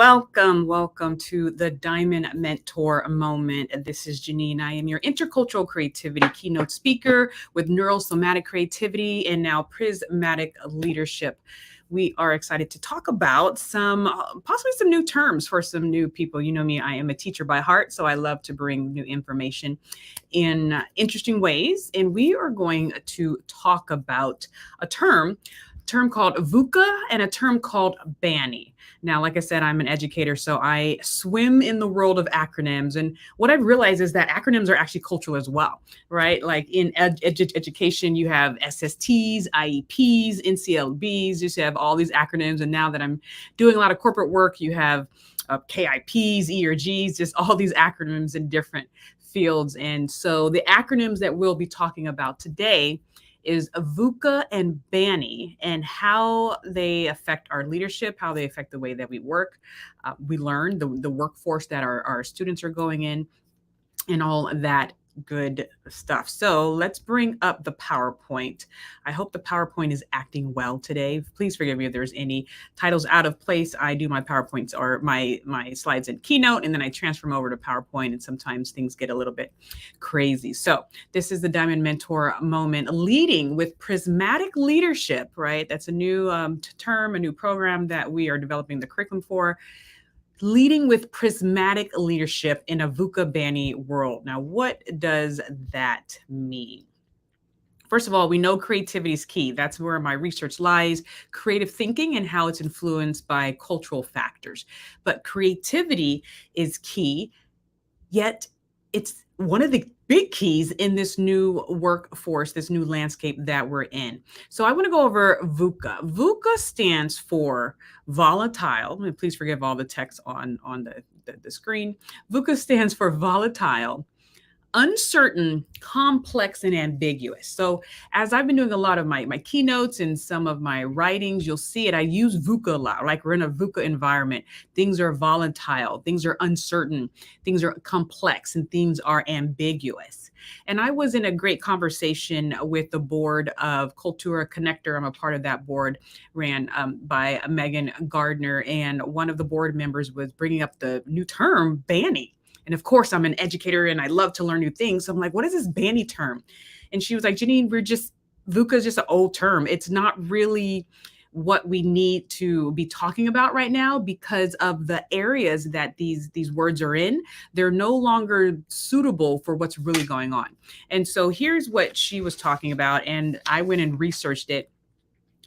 Welcome to the Diamond Mentor Moment. This is Genein. I am your intercultural creativity keynote speaker with neurosomatic creativity and now prismatic leadership. We are excited to talk about possibly some new terms for some new people. You know me, I am a teacher by heart, so I love to bring new information in interesting ways. And we are going to talk about a term called VUCA and a term called BANI. Now, like I said, I'm an educator, so I swim in the world of acronyms. And what I've realized is that acronyms are actually cultural as well, right? Like in education, you have SSTs, IEPs, NCLBs, you just have all these acronyms. And now that I'm doing a lot of corporate work, you have KIPs, ERGs, just all these acronyms in different fields. And so the acronyms that we'll be talking about today is VUCA and BANI and how they affect our leadership, how they affect the way that we work. We learn the workforce that our students are going in and all that good stuff. So let's bring up the PowerPoint. I hope the PowerPoint is acting well today. Please forgive me if there's any titles out of place. I do my PowerPoints or my slides in Keynote, and then I transfer them over to PowerPoint, and sometimes things get a little bit crazy. So this is the Diamond Mentor Moment, leading with prismatic leadership, right? That's a new term, a new program that we are developing the curriculum for. Leading with prismatic leadership in a VUCA BANI world. Now, what does that mean? First of all, we know creativity is key. That's where my research lies, creative thinking and how it's influenced by cultural factors. But creativity is key, yet it's one of the big keys in this new workforce, this new landscape that we're in. So I want to go over VUCA. VUCA stands for volatile. And please forgive all the text on the screen. VUCA stands for volatile, uncertain, complex, and ambiguous. So as I've been doing a lot of my keynotes and some of my writings, you'll see it. I use VUCA a lot, like we're in a VUCA environment. Things are volatile, things are uncertain, things are complex, and things are ambiguous. And I was in a great conversation with the board of Cultura Connector. I'm a part of that board, ran by Megan Gardner. And one of the board members was bringing up the new term, BANI. And of course, I'm an educator and I love to learn new things. So I'm like, what is this BANI term? And she was like, Genein, VUCA is just an old term. It's not really what we need to be talking about right now because of the areas that these words are in. They're no longer suitable for what's really going on. And so here's what she was talking about. And I went and researched it.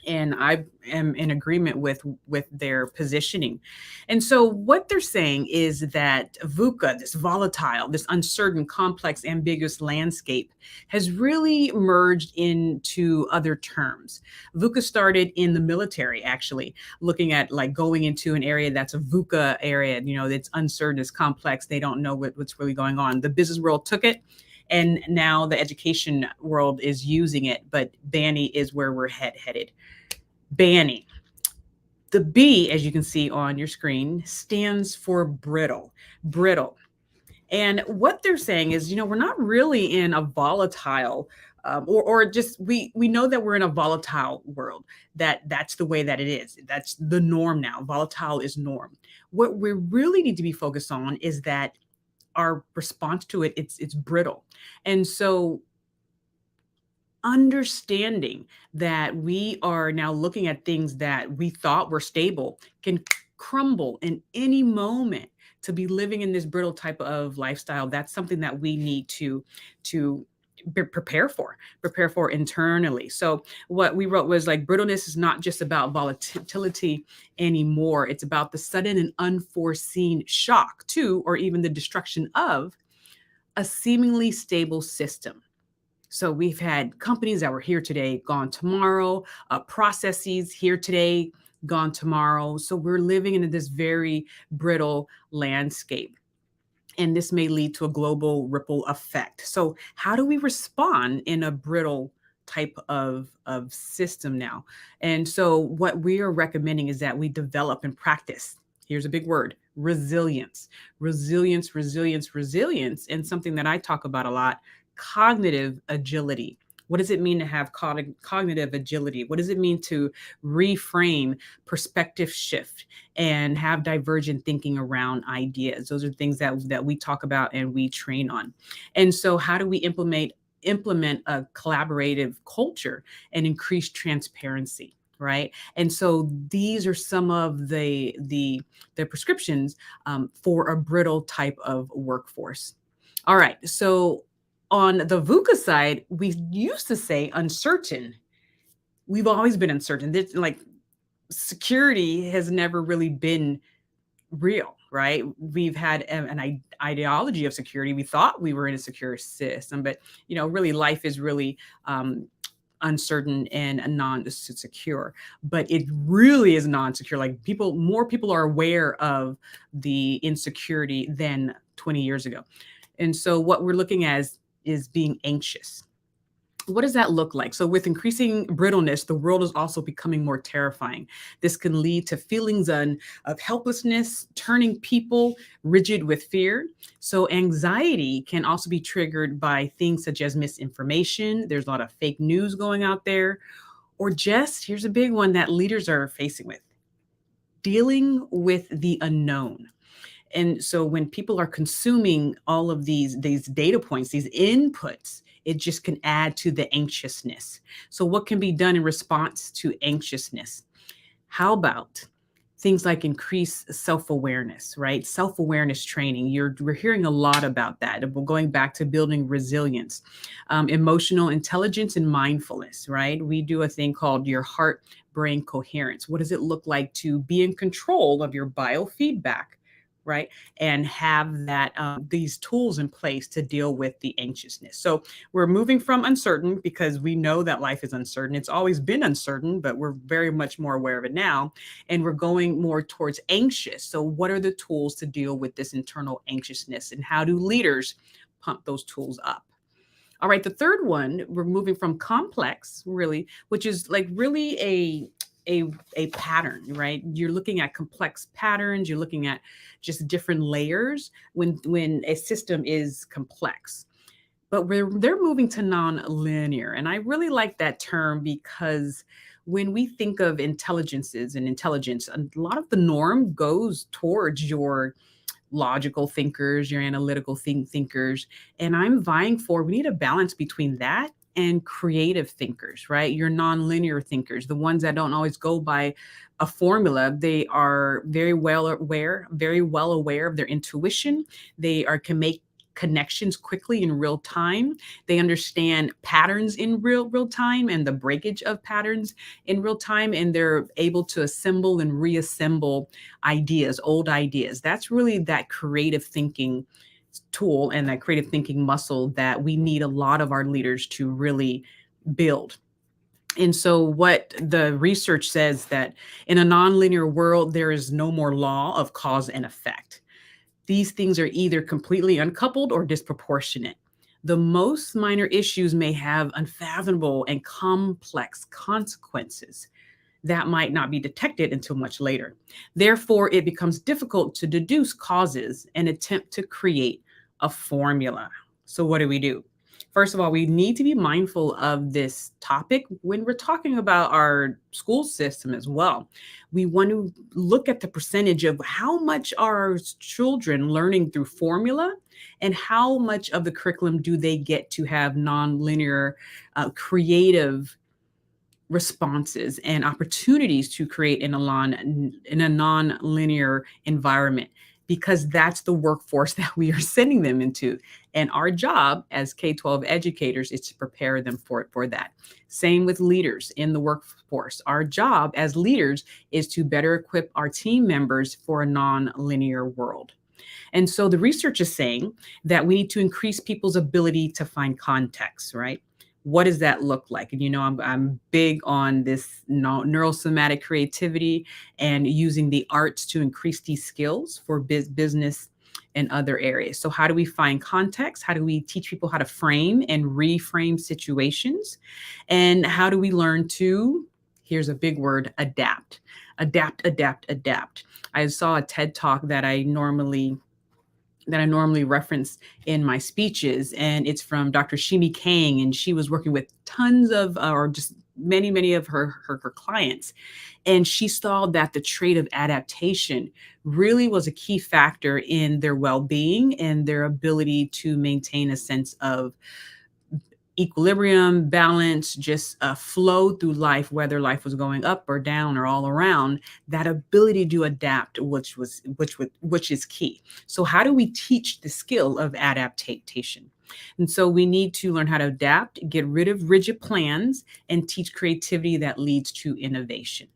And I am in agreement with their positioning. And so what they're saying is that VUCA, this volatile, this uncertain, complex, ambiguous landscape, has really merged into other terms. VUCA started in the military, actually, looking at like going into an area that's a VUCA area, that's uncertain, it's complex, they don't know what's really going on. The business world took it. And now the education world is using it, but BANI is where we're headed. BANI. The B, as you can see on your screen, stands for brittle. And what they're saying is, we're not really in a volatile, or just we know that we're in a volatile world. That's the way that it is. That's the norm now. Volatile is norm. What we really need to be focused on is that our response to it, it's brittle. And so understanding that we are now looking at things that we thought were stable can crumble in any moment. To be living in this brittle type of lifestyle, that's something that we need to prepare for internally. So what we wrote was like, brittleness is not just about volatility anymore. It's about the sudden and unforeseen shock to, or even the destruction of, a seemingly stable system. So we've had companies that were here today, gone tomorrow, processes here today, gone tomorrow. So we're living in this very brittle landscape. And this may lead to a global ripple effect. So how do we respond in a brittle type of system now? And so what we are recommending is that we develop and practice. Here's a big word: resilience. And something that I talk about a lot: cognitive agility. What does it mean to have cognitive agility? What does it mean to reframe, perspective shift, and have divergent thinking around ideas? Those are things that we talk about and we train on. And so how do we implement a collaborative culture and increase transparency? Right. And so these are some of the prescriptions for a brittle type of workforce. All right. So on the VUCA side, we used to say uncertain. We've always been uncertain. This, like, security has never really been real, right? We've had an ideology of security. We thought we were in a secure system, but really, life is really uncertain and non-secure. But it really is non-secure. Like, more people are aware of the insecurity than 20 years ago. And so what we're looking at is being anxious. What does that look like? So, with increasing brittleness, the world is also becoming more terrifying. This can lead to feelings of helplessness, turning people rigid with fear. So, anxiety can also be triggered by things such as misinformation. There's a lot of fake news going out there, or just here's a big one that leaders are facing with: dealing with the unknown. And so when people are consuming all of these data points, these inputs, it just can add to the anxiousness. So what can be done in response to anxiousness? How about things like increased self-awareness, right? Self-awareness training. We're hearing a lot about that. We're going back to building resilience, emotional intelligence, and mindfulness, right? We do a thing called your heart brain coherence. What does it look like to be in control of your biofeedback? Right. And have that these tools in place to deal with the anxiousness. So we're moving from uncertain because we know that life is uncertain. It's always been uncertain, but we're very much more aware of it now. And we're going more towards anxious. So what are the tools to deal with this internal anxiousness, and how do leaders pump those tools up? All right, the third one, we're moving from complex, really, which is like really a pattern, right? You're looking at complex patterns, you're looking at just different layers when a system is complex. But they're moving to non-linear. And I really like that term because when we think of intelligences and intelligence, a lot of the norm goes towards your logical thinkers, your analytical thinkers. And I'm vying for, we need a balance between that and creative thinkers, right? Your nonlinear thinkers, the ones that don't always go by a formula. They are very well aware of their intuition. Can make connections quickly in real time. They understand patterns in real time and the breakage of patterns in real time, and they're able to assemble and reassemble old ideas. That's really that creative thinking tool and that creative thinking muscle that we need a lot of our leaders to really build. And so what the research says, that in a nonlinear world, there is no more law of cause and effect. These things are either completely uncoupled or disproportionate. The most minor issues may have unfathomable and complex consequences that might not be detected until much later. Therefore, it becomes difficult to deduce causes and attempt to create a formula. So, what do we do? First of all, we need to be mindful of this topic when we're talking about our school system as well. We want to look at the percentage of how much are children learning through formula, and how much of the curriculum do they get to have nonlinear, creative responses and opportunities to create in a non-linear environment, because that's the workforce that we are sending them into. And our job as K-12 educators is to prepare them for that. Same with leaders in the workforce. Our job as leaders is to better equip our team members for a non-linear world. And so the research is saying that we need to increase people's ability to find context, right? What does that look like? And I'm big on this neurosomatic creativity and using the arts to increase these skills for business and other areas. So how do we find context? How do we teach people how to frame and reframe situations? And how do we learn to, here's a big word, adapt. Adapt, adapt, adapt. I saw a TED talk that I normally that I normally reference in my speeches, and it's from Dr. Shimi Kang, and she was working with tons of, or just many of her clients, and she saw that the trait of adaptation really was a key factor in their well-being and their ability to maintain a sense of equilibrium, balance, just flow through life, whether life was going up or down or all around. That ability to adapt, which is key. So, how do we teach the skill of adaptation? And so we need to learn how to adapt, get rid of rigid plans, and teach creativity that leads to innovation.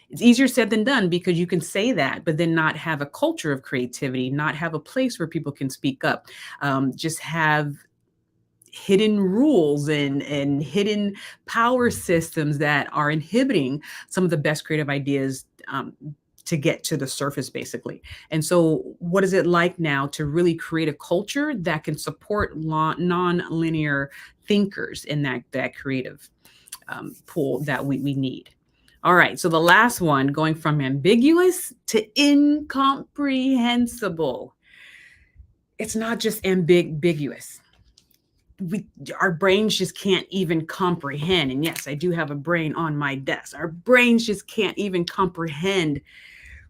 It's easier said than done because you can say that, but then not have a culture of creativity, not have a place where people can speak up, just have hidden rules and hidden power systems that are inhibiting some of the best creative ideas to get to the surface, basically. And so, what is it like now to really create a culture that can support non-linear thinkers in that creative pool that we need? All right, so the last one, going from ambiguous to incomprehensible. It's not just ambiguous. Our brains just can't even comprehend. And yes, I do have a brain on my desk. Our brains just can't even comprehend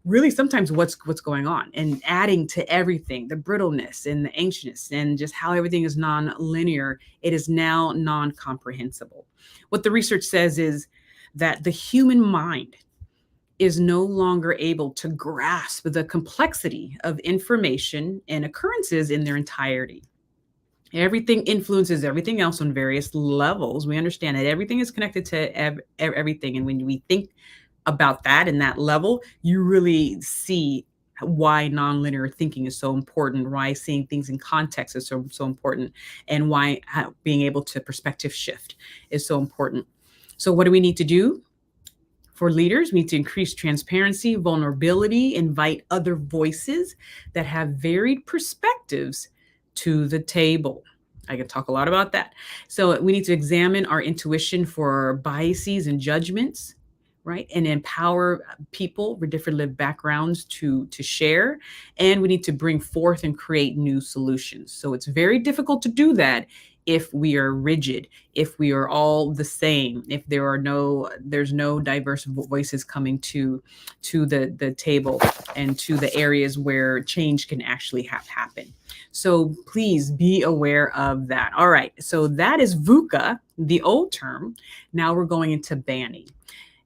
really sometimes what's going on, and adding to everything, the brittleness and the anxiousness and just how everything is non-linear. It is now non-comprehensible. What the research says is that the human mind is no longer able to grasp the complexity of information and occurrences in their entirety. Everything influences everything else on various levels. We understand that everything is connected to everything. And when we think about that and that level, you really see why nonlinear thinking is so important, why seeing things in context is so important, and why being able to perspective shift is so important. So what do we need to do? For leaders, we need to increase transparency, vulnerability, invite other voices that have varied perspectives to the table. I can talk a lot about that. So we need to examine our intuition for biases and judgments, right? And empower people with different lived backgrounds to share. And we need to bring forth and create new solutions. So it's very difficult to do that if we are rigid, if we are all the same, if there's no diverse voices coming to the table and to the areas where change can actually happen. So please be aware of that. All right, so that is VUCA, the old term. Now we're going into BANI,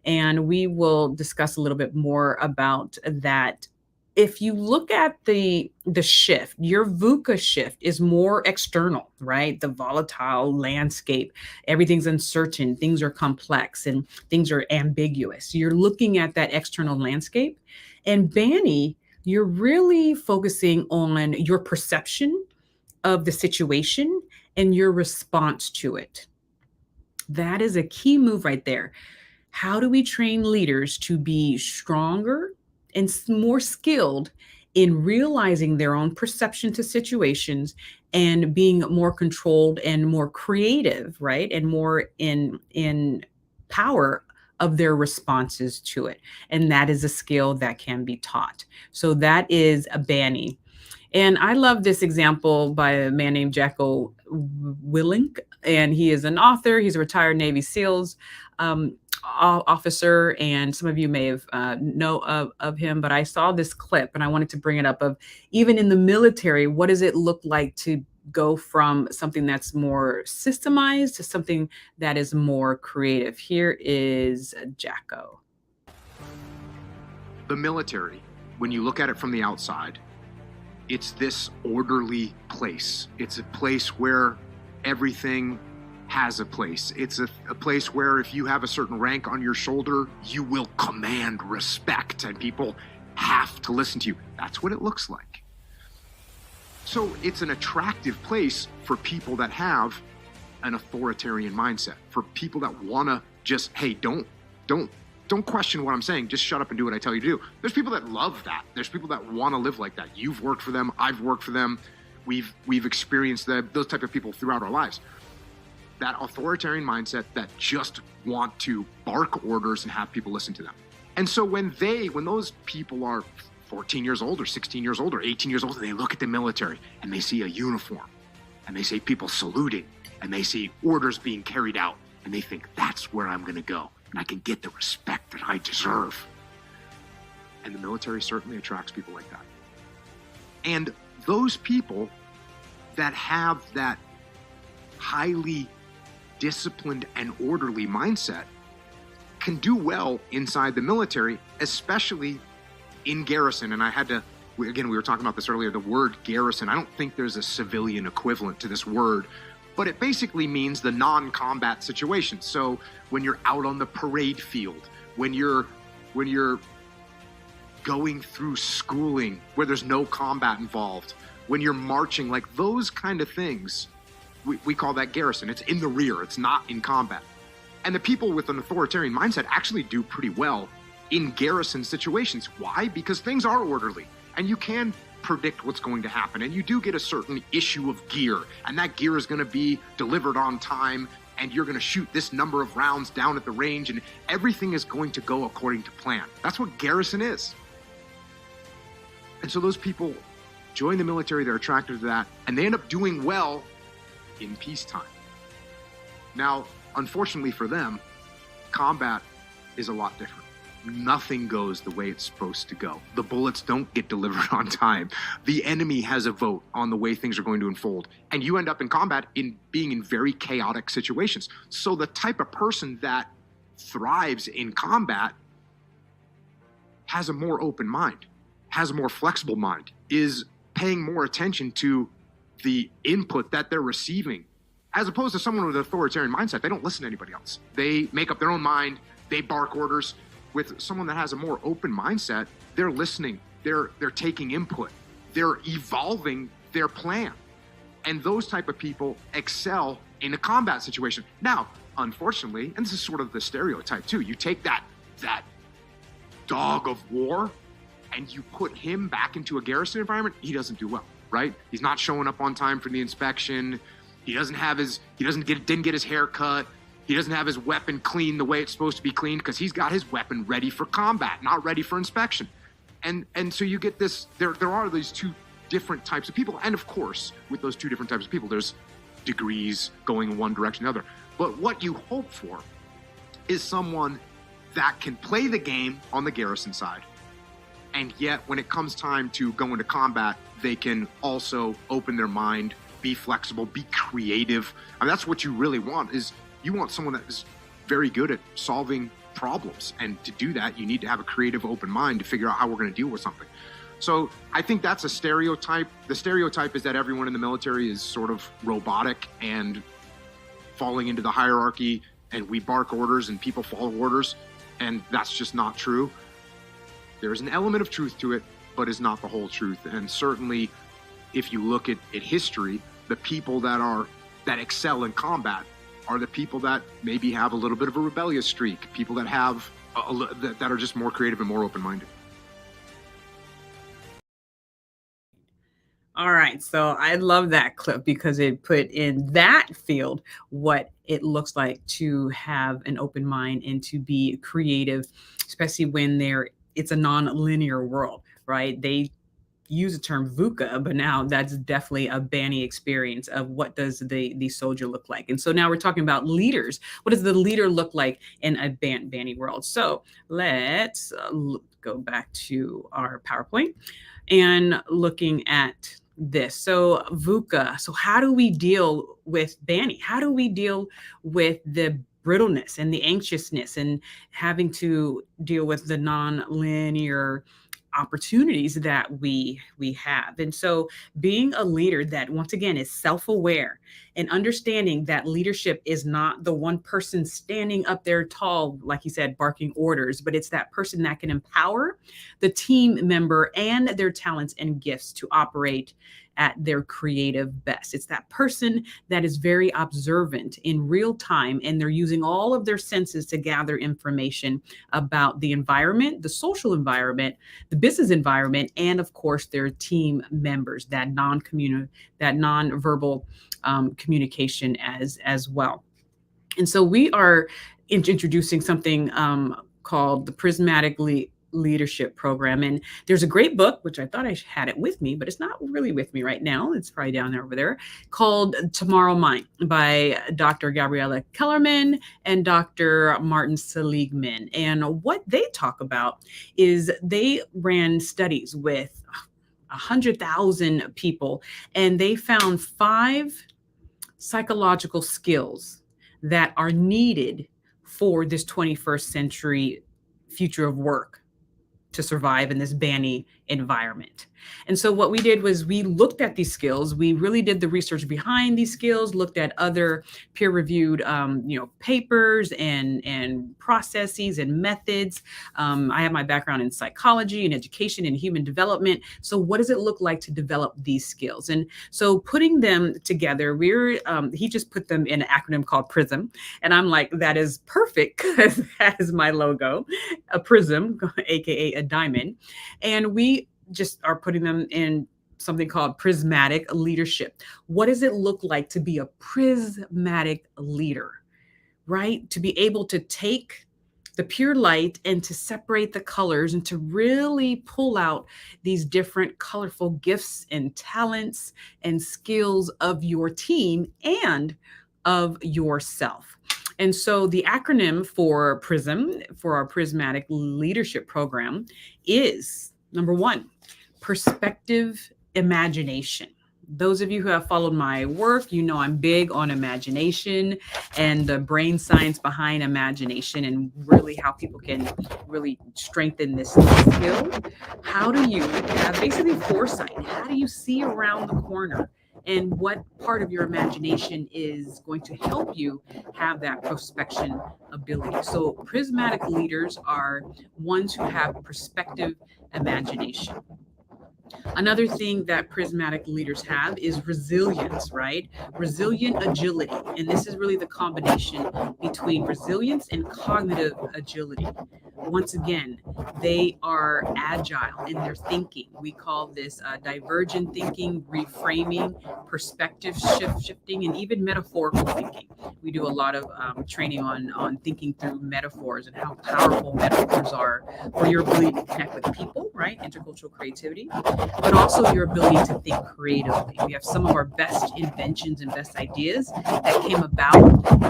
and we will discuss a little bit more about that. If you look at the shift, your VUCA shift is more external, right? The volatile landscape, everything's uncertain, things are complex, and things are ambiguous. You're looking at that external landscape. And BANI, you're really focusing on your perception of the situation and your response to it. That is a key move right there. How do we train leaders to be stronger and more skilled in realizing their own perception to situations and being more controlled and more creative, right? And more in power of their responses to it. And that is a skill that can be taught. So that is a BANI. And I love this example by a man named Jocko Willink, and he is an author. He's a retired Navy SEALs officer, and some of you may have know of him, but I saw this clip and I wanted to bring it up of, even in the military, what does it look like to go from something that's more systemized to something that is more creative? Here is Jocko. The military, when you look at it from the outside, it's this orderly place. It's a place where everything has a place. It's a place where if you have a certain rank on your shoulder, you will command respect and people have to listen to you. That's what it looks like. So it's an attractive place for people that have an authoritarian mindset, for people that want to just, hey, don't question what I'm saying. Just shut up and do what I tell you to do. There's people that love that. There's people that want to live like that. You've worked for them. I've worked for them. We've experienced those type of people throughout our lives. That authoritarian mindset that just want to bark orders and have people listen to them. And so when those people are 14 years old or 16 years old or 18 years old, and they look at the military and they see a uniform and they see people saluting and they see orders being carried out and they think, that's where I'm going to go and I can get the respect that I deserve. And the military certainly attracts people like that. And those people that have that highly disciplined and orderly mindset can do well inside the military, especially in garrison. And we were talking about this earlier, the word garrison. I don't think there's a civilian equivalent to this word, but it basically means the non-combat situation. So when you're out on the parade field, when you're going through schooling where there's no combat involved, when you're marching, like those kind of things, we call that garrison. It's in the rear, it's not in combat. And the people with an authoritarian mindset actually do pretty well in garrison situations. Why? Because things are orderly and you can predict what's going to happen, and you do get a certain issue of gear, and that gear is going to be delivered on time, and you're going to shoot this number of rounds down at the range, and everything is going to go according to plan. That's what garrison is. And so those people join the military, they're attracted to that, and they end up doing well in peacetime. Now, unfortunately for them, combat is a lot different. Nothing goes the way it's supposed to go. The bullets don't get delivered on time. The enemy has a vote on the way things are going to unfold. And you end up in combat being in very chaotic situations. So the type of person that thrives in combat has a more open mind, has a more flexible mind, is paying more attention to the input that they're receiving. As opposed to someone with an authoritarian mindset, they don't listen to anybody else. They make up their own mind, they bark orders. With someone that has a more open mindset, they're listening, they're taking input, they're evolving their plan. And those type of people excel in a combat situation. Now, unfortunately, and this is sort of the stereotype too, you take that dog of war and you put him back into a garrison environment, he doesn't do well, right? He's not showing up on time for the inspection. Didn't get his hair cut. He doesn't have his weapon cleaned the way it's supposed to be cleaned because he's got his weapon ready for combat, not ready for inspection. And so you get this, there are these two different types of people. And of course, with those two different types of people, there's degrees going in one direction or the other. But what you hope for is someone that can play the game on the garrison side. And yet when it comes time to go into combat, they can also open their mind, be flexible, be creative. I mean, that's what you really want, is you want someone that is very good at solving problems. And to do that, you need to have a creative, open mind to figure out how we're going to deal with something. So I think that's a stereotype. The stereotype is that everyone in the military is sort of robotic and falling into the hierarchy, and we bark orders and people follow orders. And that's just not true. There's an element of truth to it, but is not the whole truth. And certainly, if you look at history, the people that excel in combat are the people that maybe have a little bit of a rebellious streak, people that have that are just more creative and more open-minded. All right, so I love that clip because it put in that field what it looks like to have an open mind and to be creative, especially when it's a non-linear world, right? They use the term VUCA, but now that's definitely a BANI experience of what does the soldier look like. And so now we're talking about leaders. What does the leader look like in a BANI world? So let's go back to our PowerPoint and looking at this. So VUCA. So how do we deal with BANI? How do we deal with the brittleness and the anxiousness and having to deal with the non-linear opportunities that we have? And so being a leader that, once again, is self-aware and understanding that leadership is not the one person standing up there tall, like you said, barking orders, but it's that person that can empower the team member and their talents and gifts to operate at their creative best. It's that person that is very observant in real time, and they're using all of their senses to gather information about the environment, the social environment, the business environment, and of course their team members, that non-verbal communication as well. And so we are introducing something called the Prismatic Leadership Program. And there's a great book, which I thought I had it with me, but it's not really with me right now. It's probably down there over there, called Tomorrow Mind by Dr. Gabriella Kellerman and Dr. Martin Seligman. And what they talk about is they ran studies with 100,000 people, and they found 5 psychological skills that are needed for this 21st century future of work to survive in this BANI environment. And so what we did was we looked at these skills. We really did the research behind these skills, looked at other peer-reviewed, papers and processes and methods. I have my background in psychology and education and human development. So what does it look like to develop these skills? And so putting them together, he just put them in an acronym called PRISM. And I'm like, that is perfect because that is my logo, a prism, AKA a diamond. And we just are putting them in something called Prismatic Leadership. What does it look like to be a prismatic leader, right? To be able to take the pure light and to separate the colors and to really pull out these different colorful gifts and talents and skills of your team and of yourself. And so the acronym for PRISM, for our Prismatic Leadership Program, is number 1, perspective imagination. Those of you who have followed my work, you know I'm big on imagination and the brain science behind imagination and really how people can really strengthen this skill. How do you have basically foresight? How do you see around the corner? And what part of your imagination is going to help you have that prospection ability? So prismatic leaders are ones who have perspective imagination. Another thing that prismatic leaders have is resilience, right? Resilient agility. And this is really the combination between resilience and cognitive agility. Once again, they are agile in their thinking. We call this divergent thinking, reframing, perspective shifting, and even metaphorical thinking. We do a lot of training on thinking through metaphors and how powerful metaphors are for your ability to connect with people, right? Intercultural creativity, but also your ability to think creatively. We have some of our best inventions and best ideas that came about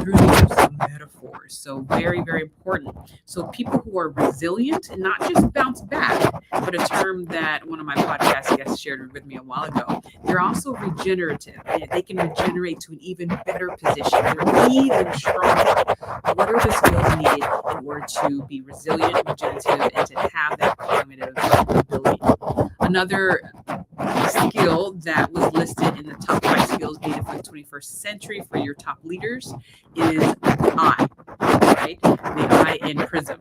through the use of metaphors. So very, very important. So people who are resilient and not just bounce back, but a term that one of my podcast guests shared with me a while ago, they're also regenerative. They can regenerate to an even better position. They're even stronger. What are the skills needed in order to be resilient, regenerative, and to have that cognitive ability? Another skill that was listed in the top 5 skills needed for the 21st century for your top leaders is I, right? The I in PRISM.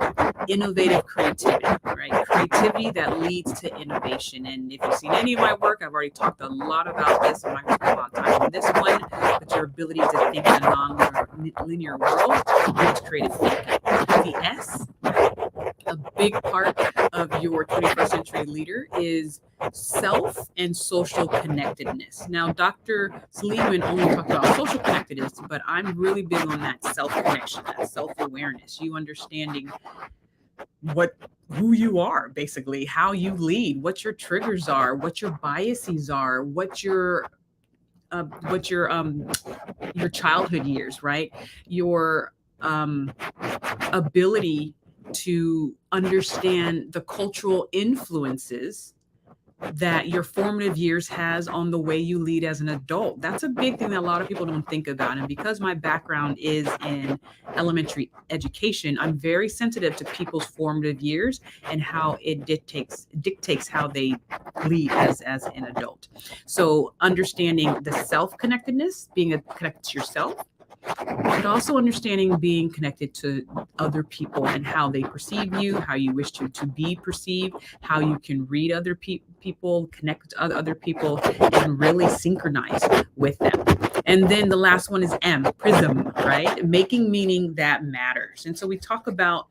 Innovative creativity, right? Creativity that leads to innovation. And if you've seen any of my work, I've already talked a lot about this. I'm not going to spend a lot of time on this one, but your ability to think in a non-linear world is creative thinking. The S, a big part of your 21st century leader is self and social connectedness. Now, Dr. Seligman only talked about social connectedness, but I'm really big on that self-connection, that self-awareness, you understanding who you are, basically, how you lead, what your triggers are, what your biases are, what your childhood years, right? Your ability to understand the cultural influences that your formative years has on the way you lead as an adult. That's a big thing that a lot of people don't think about. And because my background is in elementary education, I'm very sensitive to people's formative years and how it dictates how they lead as an adult. So understanding the self-connectedness, being connected to yourself, but also understanding being connected to other people and how they perceive you, how you wish to be perceived, how you can read other people, connect to other people, and really synchronize with them. And then the last one is M, PRISM, right? Making meaning that matters. And so we talk about,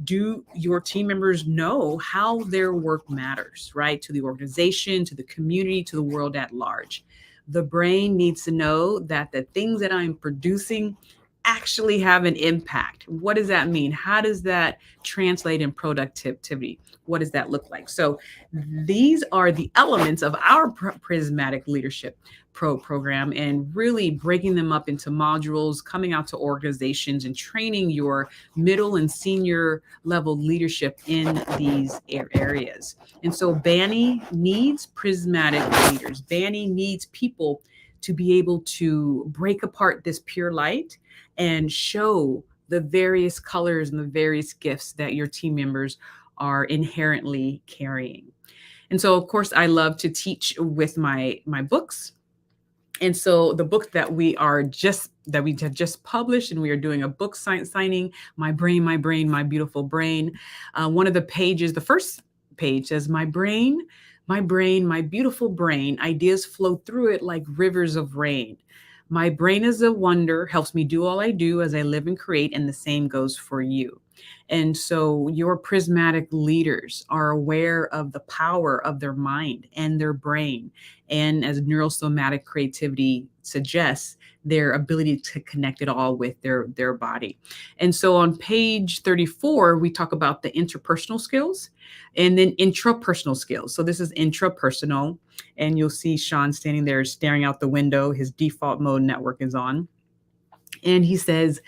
do your team members know how their work matters, right? To the organization, to the community, to the world at large. The brain needs to know that the things that I'm producing actually have an impact. What does that mean? How does that translate in productivity? What does that look like? So these are the elements of our Prismatic Leadership program, and really breaking them up into modules, coming out to organizations and training your middle and senior level leadership in these areas. And so BANI needs prismatic leaders. BANI needs people to be able to break apart this pure light and show the various colors and the various gifts that your team members are inherently carrying. And so, of course, I love to teach with my books. And so the book that we have just published, and we are doing a book signing, My Brain, My Beautiful Brain. One of the pages, the first page says, my brain, my beautiful brain, ideas flow through it like rivers of rain. My brain is a wonder, helps me do all I do as I live and create, and the same goes for you. And so your prismatic leaders are aware of the power of their mind and their brain. And as neurosomatic creativity suggests, their ability to connect it all with their body. And so on page 34, we talk about the interpersonal skills and then intrapersonal skills. So this is intrapersonal, and you'll see Sean standing there staring out the window. His default mode network is on. And he says,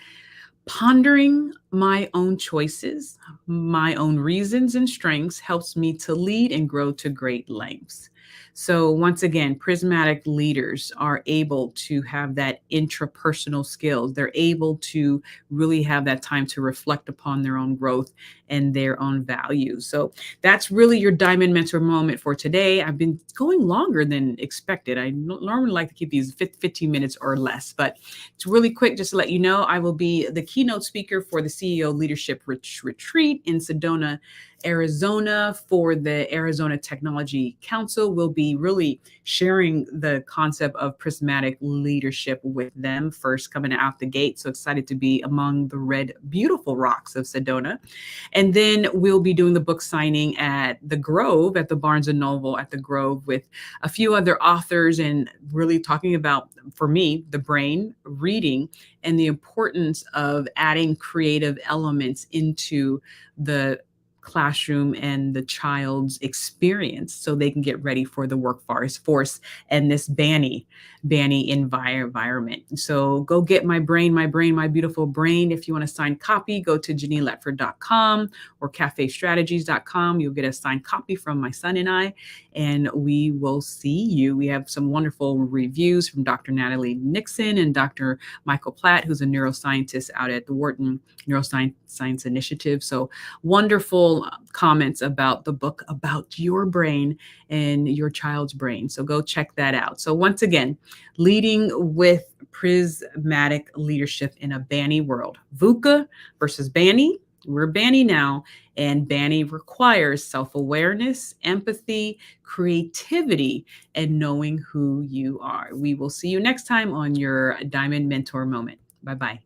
pondering my own choices, my own reasons and strengths helps me to lead and grow to great lengths. So once again, prismatic leaders are able to have that intrapersonal skills. They're able to really have that time to reflect upon their own growth and their own values. So that's really your Diamond Mentor moment for today. I've been going longer than expected. I normally like to keep these 15 minutes or less, but it's really quick. Just to let you know, I will be the keynote speaker for the CEO Leadership Retreat in Sedona, Arizona, for the Arizona Technology Council. We'll be really sharing the concept of prismatic leadership with them first coming out the gate. So excited to be among the red, beautiful rocks of Sedona. And then we'll be doing the book signing at the Grove, at the Barnes & Noble at the Grove, with a few other authors, and really talking about, for me, the brain, reading, and the importance of adding creative elements into the classroom and the child's experience so they can get ready for the workforce and this BANI environment. So go get My Brain, My Beautiful Brain. If you want a signed copy, go to JeneinLetford.com or cafestrategies.com. You'll get a signed copy from my son and I, and we will see you. We have some wonderful reviews from Dr. Natalie Nixon and Dr. Michael Platt, who's a neuroscientist out at the Wharton Neuroscience Initiative. So wonderful comments about the book, about your brain and your child's brain. So go check that out. So once again, leading with prismatic leadership in a BANI world. VUCA versus BANI. We're BANI now, and BANI requires self-awareness, empathy, creativity, and knowing who you are. We will see you next time on your Diamond Mentor Moment. Bye-bye.